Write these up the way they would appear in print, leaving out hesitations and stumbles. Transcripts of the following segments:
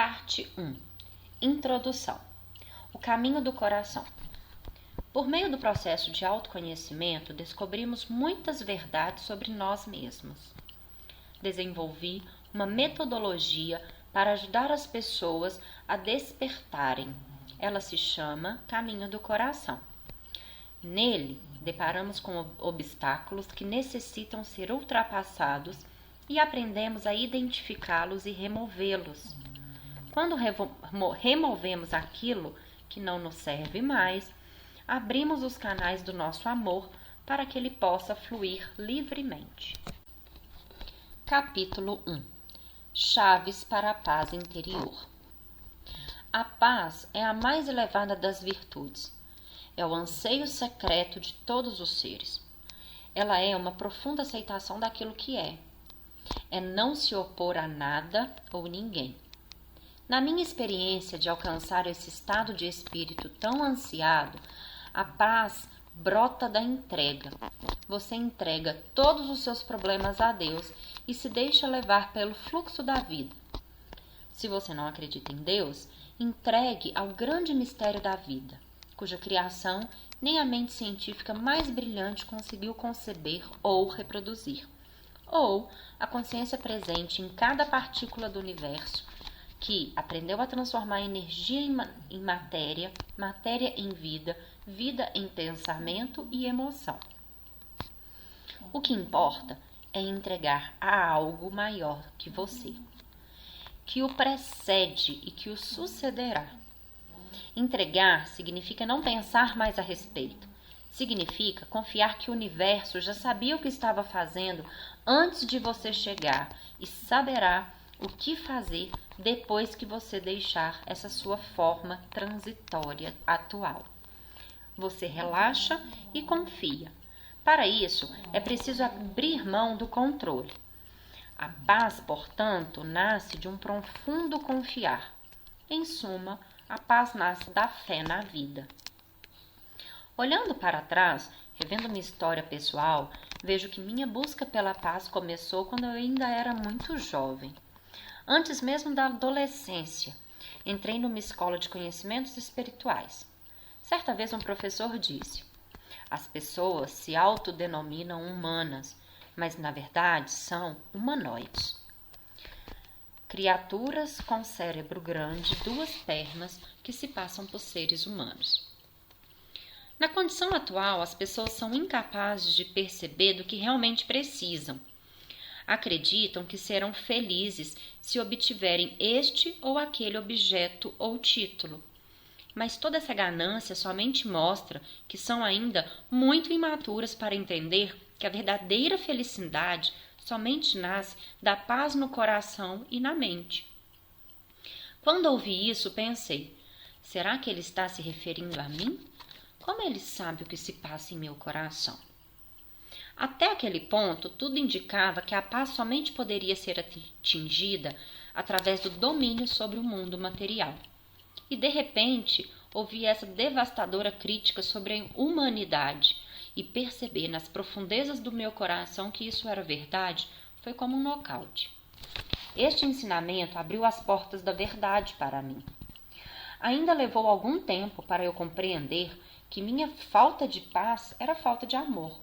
Parte 1. Introdução. O caminho do coração. Por meio do processo de autoconhecimento, descobrimos muitas verdades sobre nós mesmos. Desenvolvi uma metodologia para ajudar as pessoas a despertarem. Ela se chama Caminho do Coração. Nele, deparamos com obstáculos que necessitam ser ultrapassados e aprendemos a identificá-los e removê-los. Quando removemos aquilo que não nos serve mais, abrimos os canais do nosso amor para que ele possa fluir livremente. Capítulo 1. Chaves para a paz interior. A paz é a mais elevada das virtudes. É o anseio secreto de todos os seres. Ela é uma profunda aceitação daquilo que é. É não se opor a nada ou ninguém. Na minha experiência de alcançar esse estado de espírito tão ansiado, a paz brota da entrega. Você entrega todos os seus problemas a Deus e se deixa levar pelo fluxo da vida. Se você não acredita em Deus, entregue ao grande mistério da vida, cuja criação nem a mente científica mais brilhante conseguiu conceber ou reproduzir, ou a consciência presente em cada partícula do universo, que aprendeu a transformar energia em matéria, matéria em vida, vida em pensamento e emoção. O que importa é entregar a algo maior que você, que o precede e que o sucederá. Entregar significa não pensar mais a respeito. Significa confiar que o universo já sabia o que estava fazendo antes de você chegar e saberá o que fazer depois que você deixar essa sua forma transitória atual. Você relaxa e confia. Para isso, é preciso abrir mão do controle. A paz, portanto, nasce de um profundo confiar. Em suma, a paz nasce da fé na vida. Olhando para trás, revendo minha história pessoal, vejo que minha busca pela paz começou quando eu ainda era muito jovem. Antes mesmo da adolescência, entrei numa escola de conhecimentos espirituais. Certa vez um professor disse: as pessoas se autodenominam humanas, mas na verdade são humanoides. Criaturas com cérebro grande, duas pernas que se passam por seres humanos. Na condição atual, as pessoas são incapazes de perceber do que realmente precisam. Acreditam que serão felizes se obtiverem este ou aquele objeto ou título. Mas toda essa ganância somente mostra que são ainda muito imaturas para entender que a verdadeira felicidade somente nasce da paz no coração e na mente. Quando ouvi isso, pensei: será que ele está se referindo a mim? Como ele sabe o que se passa em meu coração? Até aquele ponto, tudo indicava que a paz somente poderia ser atingida através do domínio sobre o mundo material. E, de repente, ouvi essa devastadora crítica sobre a humanidade e perceber nas profundezas do meu coração que isso era verdade foi como um nocaute. Este ensinamento abriu as portas da verdade para mim. Ainda levou algum tempo para eu compreender que minha falta de paz era falta de amor.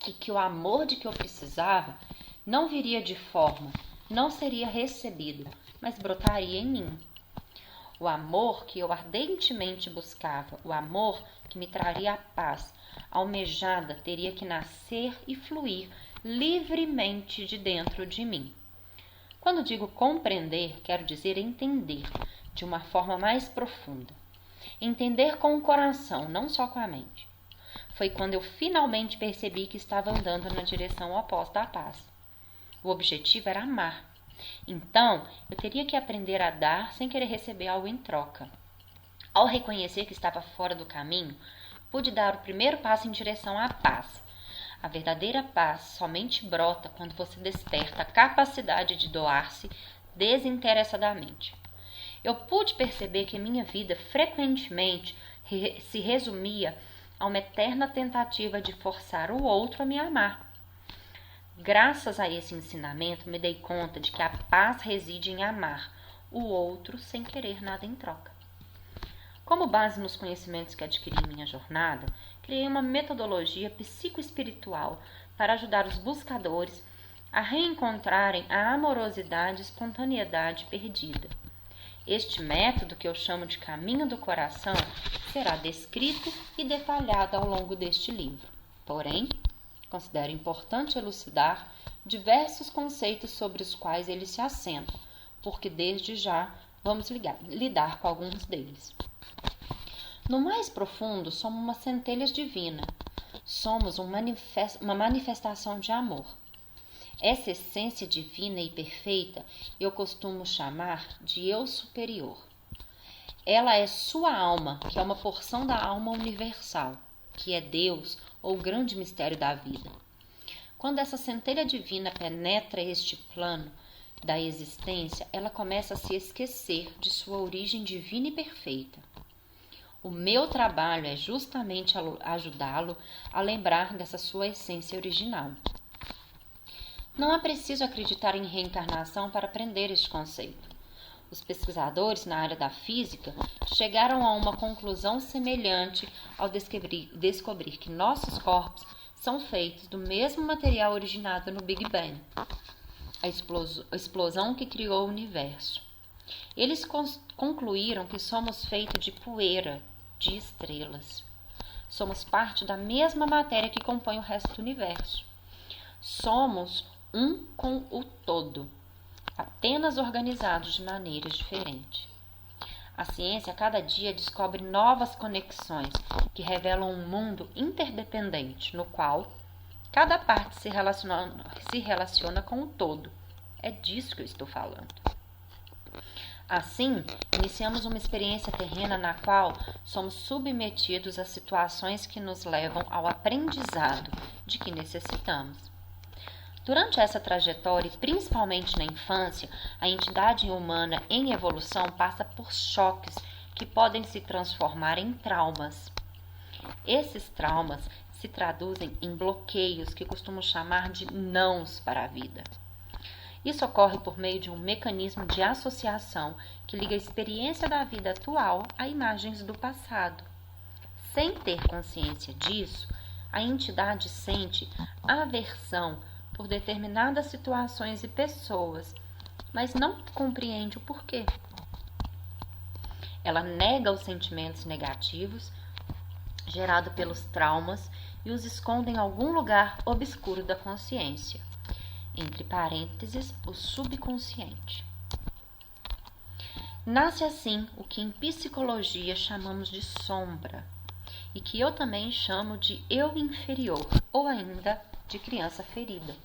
E que o amor de que eu precisava não viria de forma, não seria recebido, mas brotaria em mim. O amor que eu ardentemente buscava, o amor que me traria a paz, almejada, teria que nascer e fluir livremente de dentro de mim. Quando digo compreender, quero dizer entender, de uma forma mais profunda. Entender com o coração, não só com a mente. Foi quando eu finalmente percebi que estava andando na direção oposta à paz. O objetivo era amar. Então, eu teria que aprender a dar sem querer receber algo em troca. Ao reconhecer que estava fora do caminho, pude dar o primeiro passo em direção à paz. A verdadeira paz somente brota quando você desperta a capacidade de doar-se desinteressadamente. Eu pude perceber que minha vida frequentemente se resumia a uma eterna tentativa de forçar o outro a me amar. Graças a esse ensinamento, me dei conta de que a paz reside em amar, o outro sem querer nada em troca. Como base nos conhecimentos que adquiri em minha jornada, criei uma metodologia psicoespiritual para ajudar os buscadores a reencontrarem a amorosidade e espontaneidade perdida. Este método, que eu chamo de Caminho do Coração, será descrito e detalhado ao longo deste livro. Porém, considero importante elucidar diversos conceitos sobre os quais ele se assenta, porque desde já vamos lidar com alguns deles. No mais profundo, somos uma centelha divina. Somos uma manifestação de amor. Essa essência divina e perfeita eu costumo chamar de eu superior. Ela é sua alma, que é uma porção da alma universal, que é Deus ou o grande mistério da vida. Quando essa centelha divina penetra este plano da existência, ela começa a se esquecer de sua origem divina e perfeita. O meu trabalho é justamente ajudá-lo a lembrar dessa sua essência original. Não é preciso acreditar em reencarnação para aprender este conceito. Os pesquisadores na área da física chegaram a uma conclusão semelhante ao descobrir que nossos corpos são feitos do mesmo material originado no Big Bang, a explosão que criou o universo. Eles concluíram que somos feitos de poeira, de estrelas. Somos parte da mesma matéria que compõe o resto do universo. Somos um com o todo, apenas organizados de maneiras diferentes. A ciência a cada dia descobre novas conexões que revelam um mundo interdependente, no qual cada parte se relaciona com o todo. É disso que eu estou falando. Assim, iniciamos uma experiência terrena na qual somos submetidos a situações que nos levam ao aprendizado de que necessitamos. Durante essa trajetória, e principalmente na infância, a entidade humana em evolução passa por choques que podem se transformar em traumas. Esses traumas se traduzem em bloqueios que costumo chamar de nãos para a vida. Isso ocorre por meio de um mecanismo de associação que liga a experiência da vida atual a imagens do passado. Sem ter consciência disso, a entidade sente aversão por determinadas situações e pessoas, mas não compreende o porquê. Ela nega os sentimentos negativos gerados pelos traumas e os esconde em algum lugar obscuro da consciência, entre parênteses, o subconsciente. Nasce assim o que em psicologia chamamos de sombra, e que eu também chamo de eu inferior, ou ainda de criança ferida.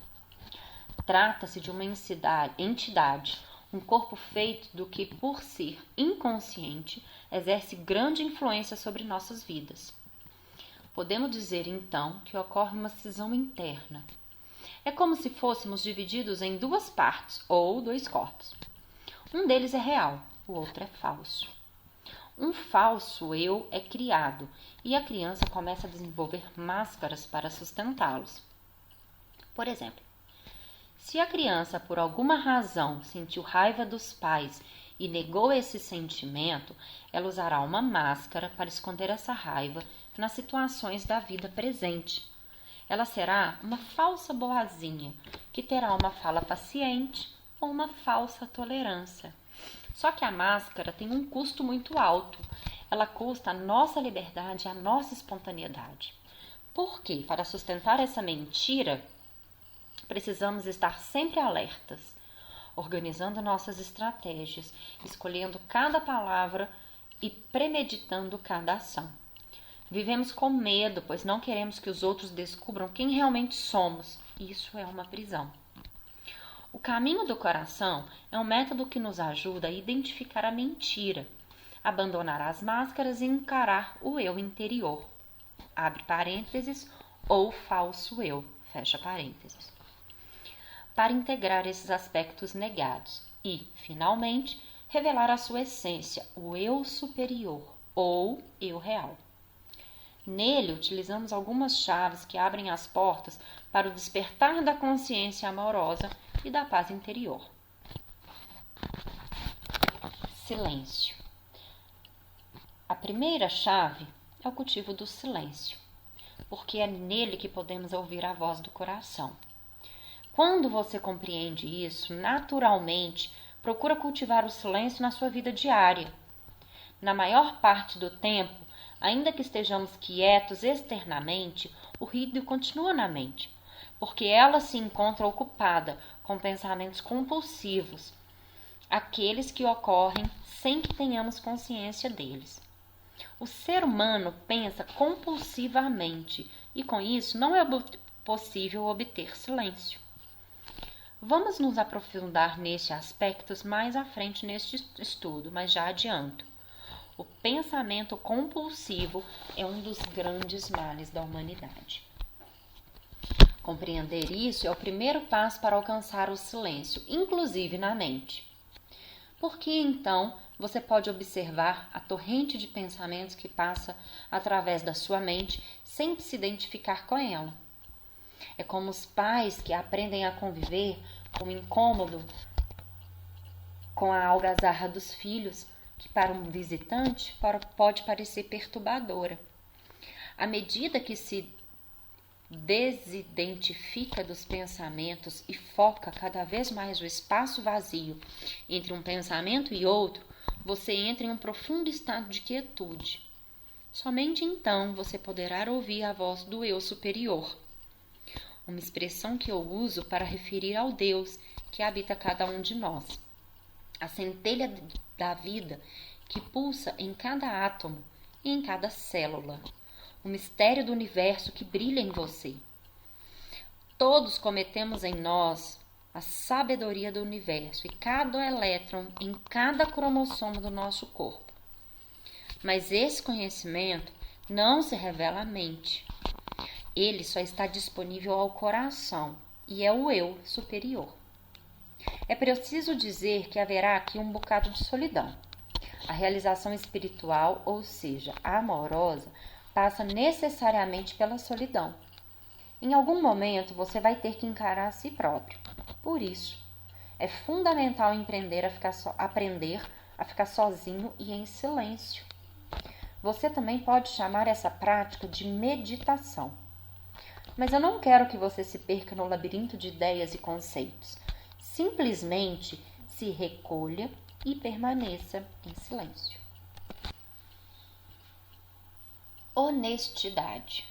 Trata-se de uma entidade, um corpo feito do que, por ser inconsciente, exerce grande influência sobre nossas vidas. Podemos dizer, então, que ocorre uma cisão interna. É como se fôssemos divididos em duas partes, ou dois corpos. Um deles é real, o outro é falso. Um falso eu é criado, e a criança começa a desenvolver máscaras para sustentá-los. Por exemplo, se a criança por alguma razão sentiu raiva dos pais e negou esse sentimento, ela usará uma máscara para esconder essa raiva nas situações da vida presente. Ela será uma falsa boazinha, que terá uma fala paciente ou uma falsa tolerância. Só que a máscara tem um custo muito alto. Ela custa a nossa liberdade e a nossa espontaneidade. Por quê? Para sustentar essa mentira, precisamos estar sempre alertas, organizando nossas estratégias, escolhendo cada palavra e premeditando cada ação. Vivemos com medo, pois não queremos que os outros descubram quem realmente somos. Isso é uma prisão. O caminho do coração é um método que nos ajuda a identificar a mentira, abandonar as máscaras e encarar o eu interior. Abre parênteses, ou falso eu, fecha parênteses. Para integrar esses aspectos negados e, finalmente, revelar a sua essência, o eu superior ou eu real. Nele, utilizamos algumas chaves que abrem as portas para o despertar da consciência amorosa e da paz interior. silêncio. A primeira chave é o cultivo do silêncio, porque é nele que podemos ouvir a voz do coração. Quando você compreende isso, naturalmente, procura cultivar o silêncio na sua vida diária. Na maior parte do tempo, ainda que estejamos quietos externamente, o ruído continua na mente, porque ela se encontra ocupada com pensamentos compulsivos, aqueles que ocorrem sem que tenhamos consciência deles. O ser humano pensa compulsivamente e, com isso, não é possível obter silêncio. Vamos nos aprofundar nestes aspectos mais à frente neste estudo, mas já adianto. O pensamento compulsivo é um dos grandes males da humanidade. Compreender isso é o primeiro passo para alcançar o silêncio, inclusive na mente. Porque então você pode observar a torrente de pensamentos que passa através da sua mente sem se identificar com ela. É como os pais que aprendem a conviver com o incômodo, com a algazarra dos filhos, que para um visitante pode parecer perturbadora. À medida que se desidentifica dos pensamentos e foca cada vez mais o espaço vazio entre um pensamento e outro, você entra em um profundo estado de quietude. Somente então você poderá ouvir a voz do eu superior, uma expressão que eu uso para referir ao Deus que habita cada um de nós, a centelha da vida que pulsa em cada átomo e em cada célula, o mistério do universo que brilha em você. Todos cometemos em nós a sabedoria do universo e cada elétron em cada cromossomo do nosso corpo. Mas esse conhecimento não se revela à mente. Ele só está disponível ao coração e é o eu superior. É preciso dizer que haverá aqui um bocado de solidão. A realização espiritual, ou seja, amorosa, passa necessariamente pela solidão. Em algum momento você vai ter que encarar a si próprio. Por isso, é fundamental aprender a ficar sozinho e em silêncio. Você também pode chamar essa prática de meditação. Mas eu não quero que você se perca no labirinto de ideias e conceitos. Simplesmente se recolha e permaneça em silêncio. Honestidade.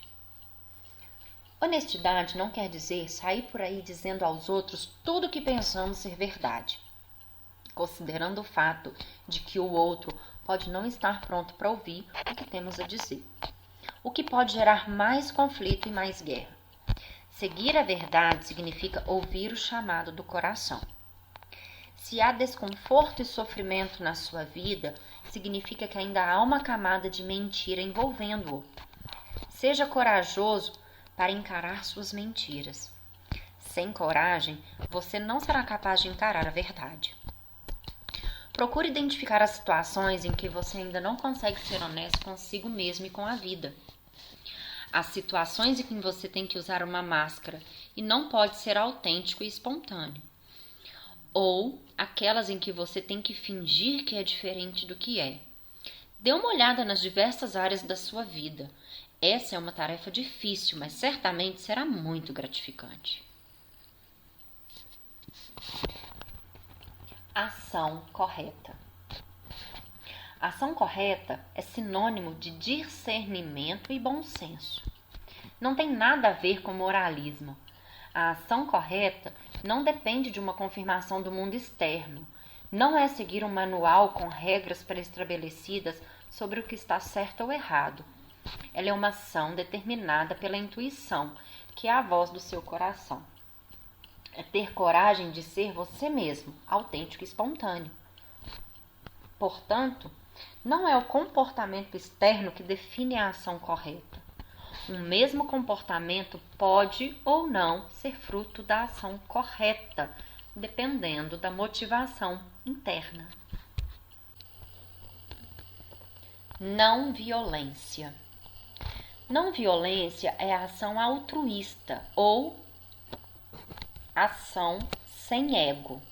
Honestidade não quer dizer sair por aí dizendo aos outros tudo o que pensamos ser verdade, considerando o fato de que o outro pode não estar pronto para ouvir o que temos a dizer, o que pode gerar mais conflito e mais guerra. Seguir a verdade significa ouvir o chamado do coração. Se há desconforto e sofrimento na sua vida, significa que ainda há uma camada de mentira envolvendo-o. Seja corajoso para encarar suas mentiras. Sem coragem, você não será capaz de encarar a verdade. Procure identificar as situações em que você ainda não consegue ser honesto consigo mesmo e com a vida. As situações em que você tem que usar uma máscara e não pode ser autêntico e espontâneo. Ou aquelas em que você tem que fingir que é diferente do que é. Dê uma olhada nas diversas áreas da sua vida. Essa é uma tarefa difícil, mas certamente será muito gratificante. Ação correta. Ação correta é sinônimo de discernimento e bom senso. Não tem nada a ver com moralismo. A ação correta não depende de uma confirmação do mundo externo. Não é seguir um manual com regras pré-estabelecidas sobre o que está certo ou errado. Ela é uma ação determinada pela intuição, que é a voz do seu coração. É ter coragem de ser você mesmo, autêntico e espontâneo. Portanto, não é o comportamento externo que define a ação correta. O mesmo comportamento pode ou não ser fruto da ação correta, dependendo da motivação interna. Não violência. Não violência é a ação altruísta ou ação sem ego.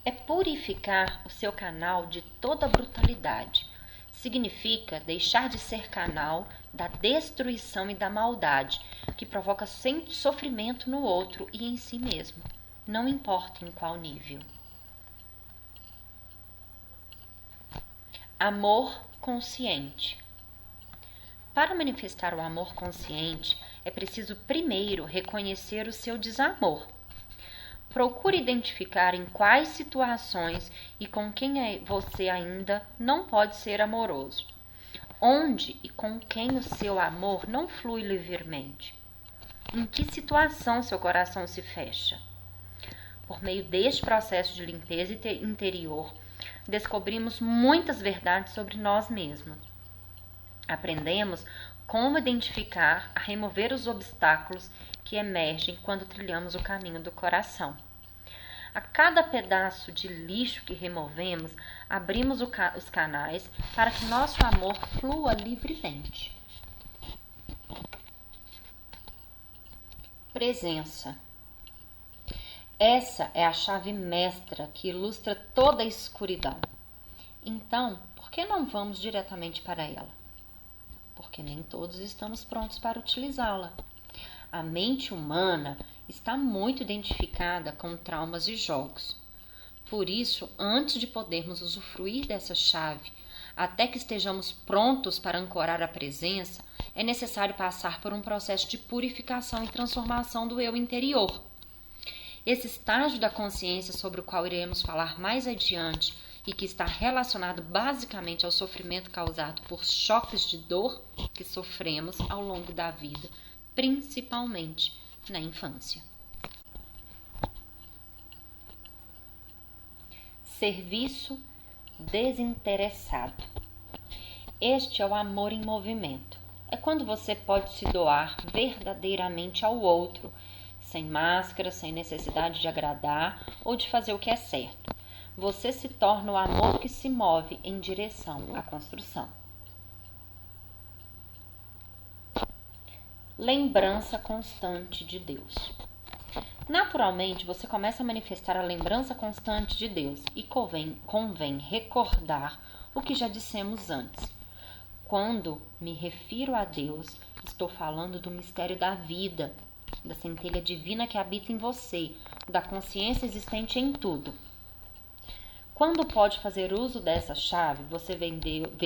é purificar o seu canal de toda brutalidade. Significa deixar de ser canal da destruição e da maldade, que provoca sofrimento no outro e em si mesmo, não importa em qual nível. Amor consciente. Para manifestar o amor consciente, é preciso primeiro reconhecer o seu desamor. Procure identificar em quais situações e com quem você ainda não pode ser amoroso. Onde e com quem o seu amor não flui livremente. Em que situação seu coração se fecha? Por meio deste processo de limpeza interior, descobrimos muitas verdades sobre nós mesmos. Aprendemos como identificar, a remover os obstáculos que emergem quando trilhamos o caminho do coração. A cada pedaço de lixo que removemos, abrimos os canais para que nosso amor flua livremente. Presença. Essa é a chave mestra que ilustra toda a escuridão. Então, por que não vamos diretamente para ela? Porque nem todos estamos prontos para utilizá-la. A mente humana está muito identificada com traumas e jogos. Por isso, antes de podermos usufruir dessa chave, até que estejamos prontos para ancorar a presença, é necessário passar por um processo de purificação e transformação do eu interior. Esse estágio da consciência sobre o qual iremos falar mais adiante e que está relacionado basicamente ao sofrimento causado por choques de dor que sofremos ao longo da vida, principalmente na infância. Serviço desinteressado. Este é o amor em movimento. É quando você pode se doar verdadeiramente ao outro, sem máscara, sem necessidade de agradar ou de fazer o que é certo. Você se torna o amor que se move em direção à construção. Lembrança constante de Deus. Naturalmente, você começa a manifestar a lembrança constante de Deus e convém recordar o que já dissemos antes. Quando me refiro a Deus, estou falando do mistério da vida, da centelha divina que habita em você, da consciência existente em tudo. Quando pode fazer uso dessa chave, você vê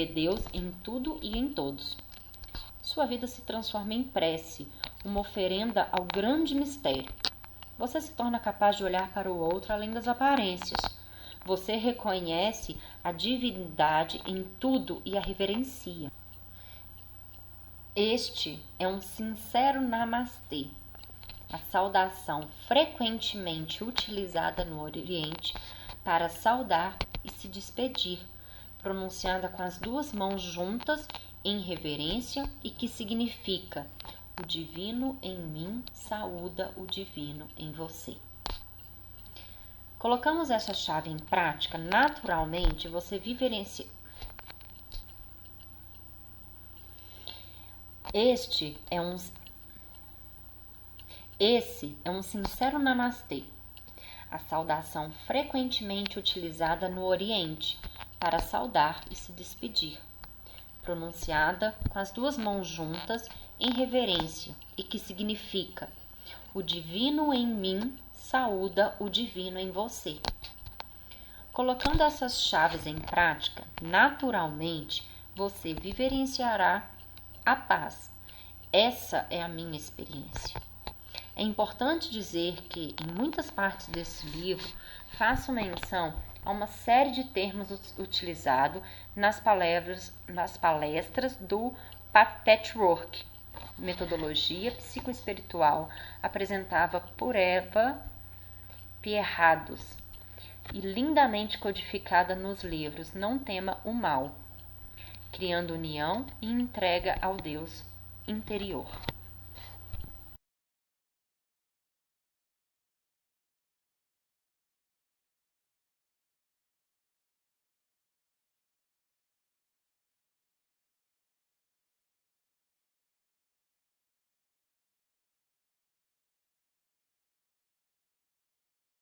Deus em tudo e em todos. Sua vida se transforma em prece, uma oferenda ao grande mistério. Você se torna capaz de olhar para o outro além das aparências. Você reconhece a divindade em tudo e a reverencia. Este é um sincero namastê, a saudação frequentemente utilizada no Oriente para saudar e se despedir, pronunciada com as duas mãos juntas em reverência e que significa: o divino em mim saúda o divino em você. Colocamos essa chave em prática, naturalmente você vivencia. Esse é um sincero namastê, a saudação frequentemente utilizada no Oriente para saudar e se despedir, pronunciada com as duas mãos juntas em reverência e que significa: o divino em mim saúda o divino em você. Colocando essas chaves em prática, naturalmente você vivenciará a paz. Essa é a minha experiência. É importante dizer que, em muitas partes desse livro, faço menção a uma série de termos utilizados nas palestras do Patchwork, metodologia psicoespiritual apresentada por Eva Pierrados e lindamente codificada nos livros Não Tema o Mal, Criando União e Entrega ao Deus Interior.